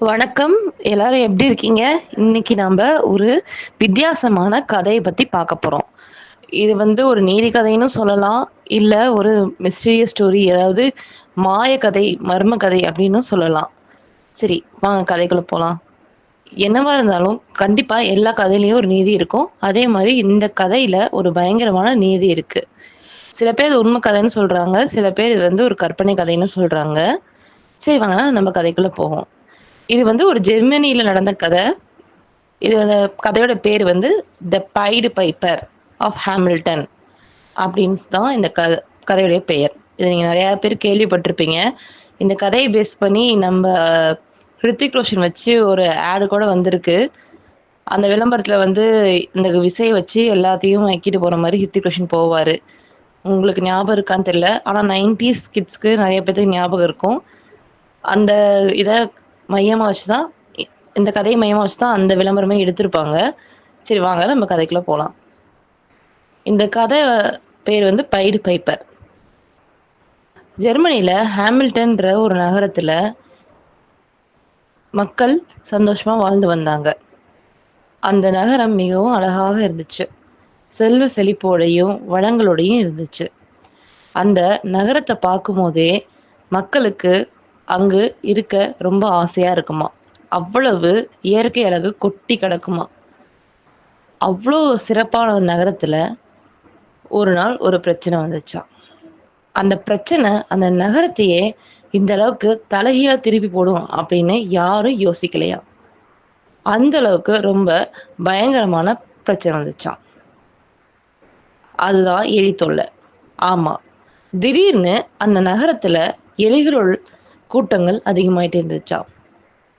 வணக்கம். எல்லாரும் எப்படி இருக்கீங்க? இன்னைக்கு நம்ப ஒரு வித்தியாசமான கதைய பத்தி பார்க்க போறோம். இது ஒரு நீதி கதைன்னு சொல்லலாம். இல்ல ஒரு மிஸ்டீரியஸ் ஸ்டோரி அதாவது மாய கதை, மர்ம கதை அப்படின்னும் சொல்லலாம். சரி, வாங்க கதைக்குள்ள போலாம். என்னவா இருந்தாலும் கண்டிப்பா எல்லா கதையிலயும் ஒரு நீதி இருக்கும். அதே மாரி இந்த கதையில ஒரு பயங்கரமான நீதி இருக்கு. சில பேர் இது உண்மை கதைன்னு சொல்றாங்க. சில பேர் இது ஒரு கற்பனை கதைன்னு சொல்றாங்க. சரி வாங்க நம்ம கதைக்குள்ள போவோம். இது ஒரு ஜெர்மனியில நடந்த கதை. இது அந்த கதையோட பேர் த பைடு பைப்பர் ஆஃப் ஹாமில்டன் அப்படின்னு தான் இந்த கதையுடைய பெயர். இத நீங்க நெறைய பேர் கேள்விப்பட்டிருப்பீங்க. இந்த கதைய பேஸ் பண்ணி நம்ம ஹிருத்திக் ரோஷன் வச்சு ஒரு ஆட் கூட வந்திருக்கு. அந்த விளம்பரத்துல இந்த விசைய வச்சு எல்லாத்தையும் மயக்கிட்டு போற மாரி ஹிருத்திக் ரோஷன் போவாரு. உங்களுக்கு ஞாபகம் இருக்கான்னு தெரியல. ஆனா 90ஸ் கிட்ஸ்க்கு நெறைய பேத்துக்கு ஞாபகம் இருக்கும். அந்த இத மையமா வச்சு தான் இந்த கதைய மையமா வச்சு தான் அந்த விளம்பரமே எடுத்திருப்பாங்க. சரி வாங்க நம்ம கதைக்குள்ள போலாம். இந்த கதை பேர் பைடு பைப்பர். ஜெர்மனில ஹாமில்டன்ற ஒரு நகரத்துல மக்கள் சந்தோஷமா வாழ்ந்து வந்தாங்க. அந்த நகரம் மிகவும் அழகாக இருந்துச்சு. செல்வ செழிப்போடையும், வளங்களோடையும் இருந்துச்சு. அந்த நகரத்த பார்க்கும்போதே மக்களுக்கு அங்கு இருக்க ரொம்ப ஆசையா இருக்குமாம். அவ்வளவு இயற்கை அழகு கொட்டி கிடக்குமாம். அவ்ளோ சிறப்பான ஒரு நகரத்துல ஒரு நாள் ஒரு பிரச்சனை வந்துச்சாம். அந்த பிரச்சனை அந்த நகரத்தையே இந்த அளவுக்கு தலைகீழா திருப்பி போடும் அப்படின்னு யாரும் யோசிக்கலையாம். அந்த அளவுக்கு ரொம்ப பயங்கரமான பிரச்சனை வந்துச்சாம். அதுதான் எலி தொல்லை. ஆமா. திடீர்னு அந்த நகரத்துல எலிகளோட கூட்டங்கள் அதிகமாயிட்டே இருந்துச்சாம்.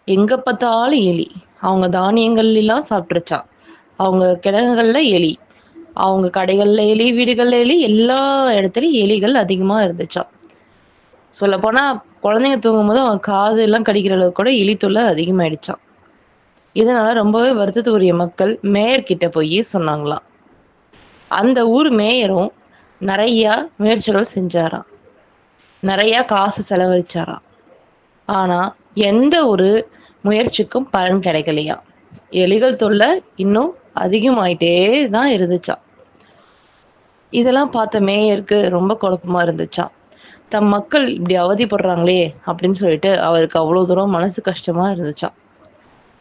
எங்க பார்த்தாலும் எலி. அவங்க தானியங்கள் எல்லாம் சாப்பிட்டுருச்சாம். அவங்க கிடங்குகள்ல எலி. அவங்க கடைகள்ல எலி, வீடுகள்ல எலி, எல்லா இடத்துலயும் எலிகள் அதிகமா இருந்துச்சாம். சொல்லப்போனா குழந்தைங்க தூங்கும்போது அவங்க காது எல்லாம் கடிக்கிற அளவுக்கு கூட எலி தொல்லை அதிகமாயிடுச்சாம். இதனால ரொம்பவே வருத்தத்துக்குரிய மக்கள் மேயர் கிட்ட போய் சொன்னாங்களாம். அந்த ஊர் மேயரும் நிறைய முயற்சிகள் செஞ்சாராம். நிறைய காசு செலவழிச்சாராம். ஆனா எந்த ஒரு முயற்சிக்கும் பலன் கிடைக்கலையாம். எலிகள் தொல்லை இன்னும் அதிகமாயிட்டே தான் இருந்துச்சாம். இதெல்லாம் பார்த்த மேயருக்கு ரொம்ப குழப்பமா இருந்துச்சாம். தம் மக்கள் இப்படி அவதிப்படுறாங்களே அப்படின்னு சொல்லிட்டு அவருக்கு அவ்வளவு தூரம் மனசு கஷ்டமா இருந்துச்சாம்.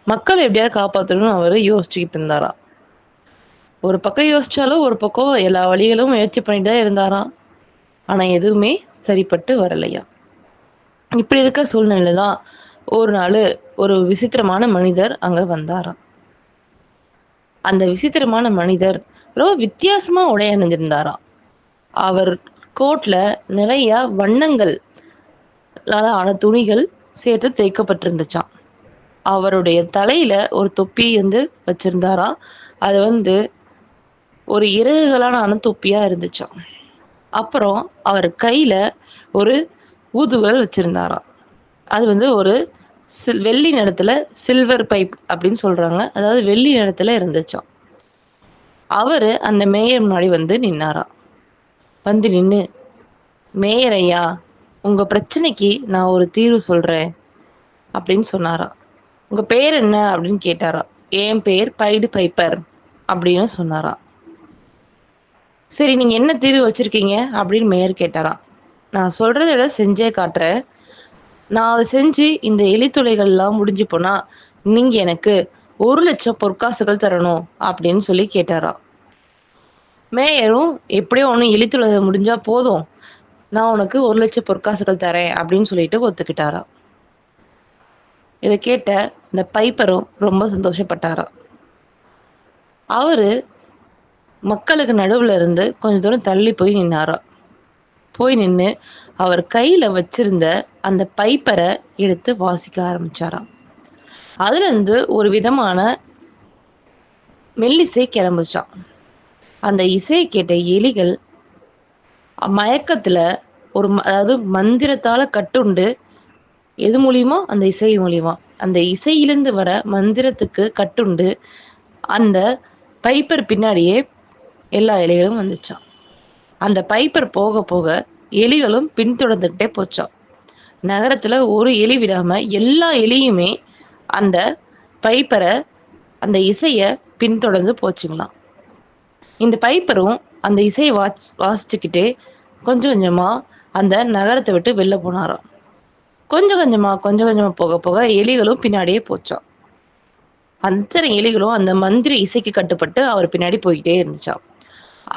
மக்களை எப்படியாவது காப்பாத்தணும்னு அவரு யோசிச்சுக்கிட்டு இருந்தாராம். ஒரு பக்கம் யோசிச்சாலும் ஒரு பக்கம் எல்லா வழிகளும் முயற்சி பண்ணிட்டு தான் இருந்தாராம். ஆனா எதுவுமே சரிப்பட்டு வரலையா. இப்படி இருக்க சூழ்நிலையில தான் ஒரு நாள் ஒரு விசித்திரமான மனிதர் அங்க வந்தாராம். அந்த விசித்திரமான மனிதர் ரொம்ப வித்தியாசமா உடை அணிந்திருந்தாராம். அவர் கோட்ல நிறைய வண்ணங்கள் ஆன துணிகள் சேர்த்து தைக்கப்பட்டிருந்துச்சாம். அவருடைய தலையில ஒரு தொப்பி வச்சிருந்தாராம். அது ஒரு இறகுகளான தொப்பியா இருந்துச்சாம். அப்புறம் அவர் கையில ஒரு ஊதுகுழல் வச்சிருந்தாராம். அது ஒரு வெள்ளி நிறத்துல சில்வர் பைப் அப்படின்னு சொல்றாங்க. அதாவது வெள்ளி நிறத்துல இருந்துச்சாம். அவரு அந்த மேயர் முன்னாடி நின்னாராம். நின்னு, மேயர் ஐயா, உங்க பிரச்சனைக்கு நான் ஒரு தீர்வு சொல்றேன் அப்படின்னு சொன்னாராம். உங்க பேர் என்ன அப்படின்னு கேட்டாராம். என் பேர் பைடு பைப்பர் அப்படின்னு சொன்னாராம். சரி, நீங்க என்ன தீர்வு வச்சிருக்கீங்க அப்படின்னு மேயர் கேட்டாராம். நான் சொல்றத விட செஞ்சே காட்டுறேன். நான் அதை செஞ்சு இந்த எலித்துளைகள் எல்லாம் முடிஞ்சு போனா நீங்க எனக்கு 1,00,000 பொற்காசுகள் தரணும் அப்படின்னு சொல்லி கேட்டாராம். மேயரும் எப்படியோ ஒண்ணு எலித்துளை முடிஞ்சா போதும், நான் உனக்கு 1,00,000 பொற்காசுகள் தரேன் அப்படின்னு சொல்லிட்டு ஒத்துக்கிட்டாராம். இதை கேட்ட இந்த பைப்பரும் ரொம்ப சந்தோஷப்பட்டாராம். அவரு மக்களுக்கு நடுவுல இருந்து கொஞ்ச தூரம் தள்ளி போய் நின்னாராம். போய் நின்னு அவர் கையில வச்சிருந்த அந்த பைப்பரை எடுத்து வாசிக்க ஆரம்பிச்சாராம். அதுல இருந்து ஒரு விதமான மெல்லிசை கிளம்புச்சாம். அந்த இசையை கேட்ட எலிகள் மயக்கத்துல அதாவது மந்திரத்தால கட்டுண்டு, எது மூலியமா? அந்த இசை மூலியமா. அந்த இசையிலிருந்து வர மந்திரத்துக்கு கட்டுண்டு அந்த பைப்பர் பின்னாடியே எல்லா எலிகளும் வந்துச்சாம். அந்த பைப்பர் போக போக எலிகளும் பின்தொடர்ந்துகிட்டே போச்சாம். நகரத்துல ஒரு எலி விடாம எல்லா எலியுமே அந்த பைப்பர அந்த இசைய பின்தொடர்ந்து போச்சுங்களாம். இந்த பைப்பரும் அந்த இசைய வாசிச்சுக்கிட்டே கொஞ்சம் கொஞ்சமா அந்த நகரத்த விட்டு வெளில போனாராம். கொஞ்சம் கொஞ்சமா போக போக எலிகளும் பின்னாடியே போச்சாம். அத்தனை எலிகளும் அந்த மந்திரி இசைக்கு கட்டுப்பட்டு அவர் பின்னாடி போய்க்கிட்டே இருந்துச்சாம்.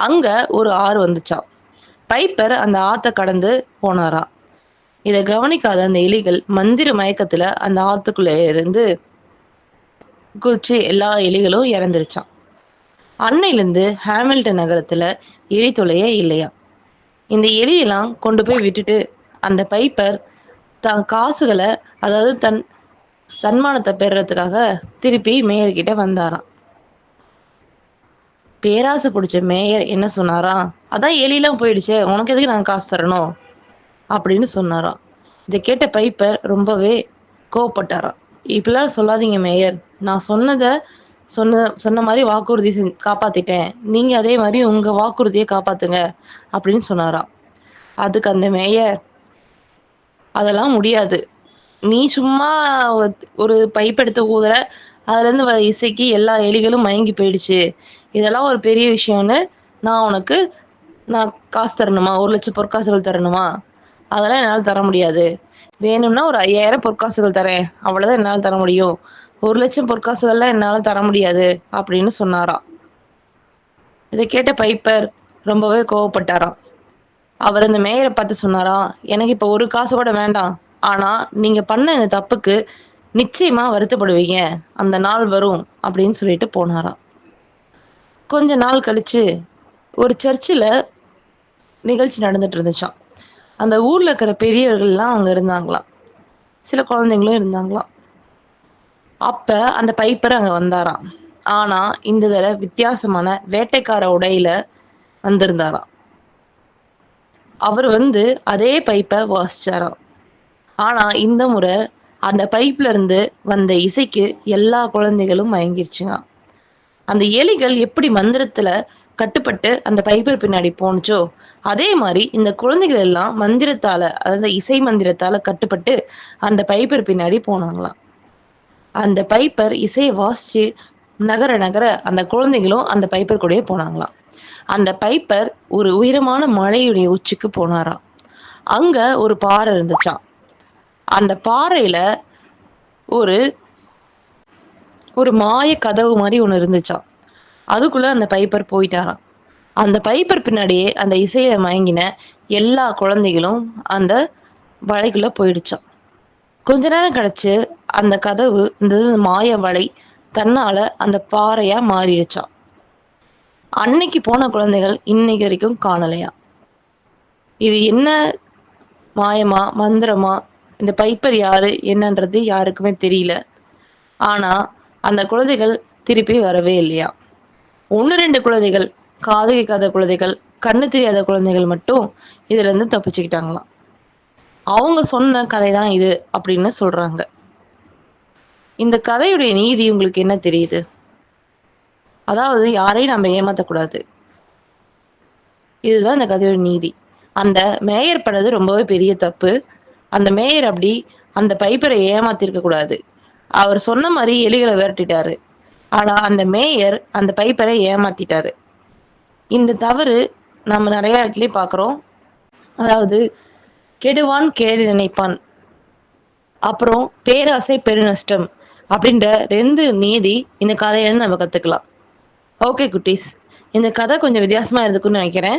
அங்க ஒரு ஆறு வந்துச்சாம். பைப்பர் அந்த ஆத்த கடந்து போனாராம். இத கவனிக்காத அந்த எலிகள் மந்திர மயக்கத்துல அந்த ஆத்துக்குள்ள இருந்து குதிச்சு எல்லா எலிகளும் இறந்துருச்சாம். அன்னையிலிருந்து ஹாமில்டன் நகரத்துல எலி தொல்லையே இல்லையாம். இந்த எலியெல்லாம் கொண்டு போய் விட்டுட்டு அந்த பைப்பர் தன் காசுகளை, அதாவது தன் சன்மானத்தை பெறுறதுக்காக திருப்பி மேயர் கிட்ட வந்தாராம். பேராசை பிடிச்ச மேயர் என்ன சொன்னாராம், அதான் எலியெல்லாம் போயிடுச்சே, உனக்கு எதுக்கு நாங்க காசு தரணும் அப்படின்னு சொன்னாராம். இதை கேட்ட பைப்பர் ரொம்பவே கோவப்பட்டாராம். இப்படிலாம் சொல்லாதீங்க மேயர், நான் சொன்ன மாதிரி வாக்குறுதி காப்பாத்திட்டேன், நீங்க அதே மாதிரி உங்க வாக்குறுதியை காப்பாத்துங்க அப்படின்னு சொன்னாராம். அதுக்கு அந்த மேயர், அதெல்லாம் முடியாது, நீ சும்மா ஒரு பைப் எடுத்து ஊதுற, அதுல இருந்து வர இசைக்கு எல்லா எலிகளும் மயங்கி போயிடுச்சு, இதெல்லாம் ஒரு பெரிய விஷயம்னு நான் காசு தரணுமா, 1,00,000 பொற்காசுகள் தரணுமா, அதெல்லாம் என்னால தர முடியாது, வேணும்னா ஒரு 5,000 பொற்காசுகள் தரேன், அவ்வளவுதான் என்னால தர முடியும், 1,00,000 பொற்காசுகள்லாம் என்னால தர முடியாது அப்படின்னு சொன்னாராம். இதை கேட்ட பைப்பர் ரொம்பவே கோவப்பட்டாராம். அவர் அந்த மேயரை பார்த்து சொன்னாராம், எனக்கு இப்ப ஒரு காசு கூட வேண்டாம், ஆனா நீங்க பண்ண இந்த தப்புக்கு நிச்சயமா வருத்தப்படுவீங்க, அந்த நாள் வரும் அப்படின்னு சொல்லிட்டு போனாராம். கொஞ்ச நாள் கழிச்சு ஒரு சர்ச்சில் நிகழ்ச்சி நடந்துட்டு இருந்துச்சாம். அந்த ஊர்ல இருக்கிற பெரியவர்கள்லாம் அங்க இருந்தாங்களாம், சில குழந்தைங்களும் இருந்தாங்களாம். அப்ப அந்த பைப்பர் அங்க வந்தாராம். ஆனா இந்த தடவை வித்தியாசமான வேட்டைக்கார உடையில வந்திருந்தாராம். அவர் அதே பைப்பை வாசிச்சாராம். ஆனா இந்த முறை அந்த பைப்ல இருந்து வந்த இசைக்கு எல்லா குழந்தைகளும் மயங்கிருச்சுங்க. அந்த எலிகள் எப்படி மந்திரத்துல கட்டுப்பட்டு அந்த பைப்பர் பின்னாடி போனுச்சோ, அதே மாதிரி இந்த குழந்தைகள் எல்லாம் மந்திரத்தால, அதாவது இசை மந்திரத்தால கட்டுப்பட்டு அந்த பைப்பர் பின்னாடி போனாங்களாம். அந்த பைப்பர் இசையை வாசிச்சு நகர நகர அந்த குழந்தைகளும் அந்த பைப்பர் கூடயே போனாங்களாம். அந்த பைப்பர் ஒரு உயரமான மலையுடைய உச்சிக்கு போனாராம். அங்க ஒரு பாறை இருந்துச்சாம். அந்த பாறையில ஒரு ஒரு மாய கதவு மாதிரி ஒண்ணு இருந்துச்சாம். அதுக்குள்ள அந்த பைப்பர் போயிட்டாராம். அந்த பைப்பர் பின்னாடியே அந்த இசையில மயங்கின எல்லா குழந்தைகளும் அந்த வலைக்குள்ள போயிடுச்சாம். கொஞ்ச நேரம் கழிச்சு அந்த கதவு, இந்த மாய வலை தன்னால அந்த பாறையா மாறிடுச்சாம். அன்னைக்கு போன குழந்தைகள் இன்னைக்கு வரைக்கும் காணலையா. இது என்ன மாயமா, மந்திரமா, இந்த பைப்பர் யாரு என்னன்றது யாருக்குமே தெரியல. ஆனா அந்த குழந்தைகள் திருப்பி வரவே இல்லையா. 1-2 குழந்தைகள், காது கேட்காத குழந்தைகள், கண்ணு தெரியாத குழந்தைகள் மட்டும் இதுல இருந்து தப்பிச்சுக்கிட்டாங்களாம். அவங்க சொன்ன கதை தான் இது அப்படின்னு சொல்றாங்க. இந்த கதையுடைய நீதி உங்களுக்கு என்ன தெரியுது? அதாவது யாரையும் நம்ம ஏமாத்தக்கூடாது, இதுதான் இந்த கதையோட நீதி. அந்த மேயர் பண்ணது ரொம்பவே பெரிய தப்பு. அந்த மேயர் அப்படி அந்த பைப்பரை ஏமாத்திருக்க கூடாது. அவர் சொன்ன மாதிரி எலிகளை விரட்டிட்டாரு. ஆனா அந்த மேயர் அந்த பைப்பரை ஏமாத்திட்டாரு. இந்த தவறு நம்ம நிறைய இடத்துலயும் பாக்குறோம். அதாவது கெடுவான் கேடு நினைப்பான், அப்புறம் பேராசை பெருநஷ்டம் அப்படின்ற 2 நீதி இந்த கதையில நம்ம கத்துக்கலாம். ஓகே குட்டீஸ், இந்த கதை கொஞ்சம் வித்தியாசமா இருக்குன்னு நினைக்கிறேன்.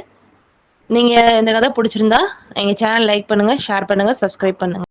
நீங்க இந்த கதை பிடிச்சிருந்தா எங்க சேனல் லைக் பண்ணுங்க, ஷேர் பண்ணுங்க, சப்ஸ்கிரைப் பண்ணுங்க.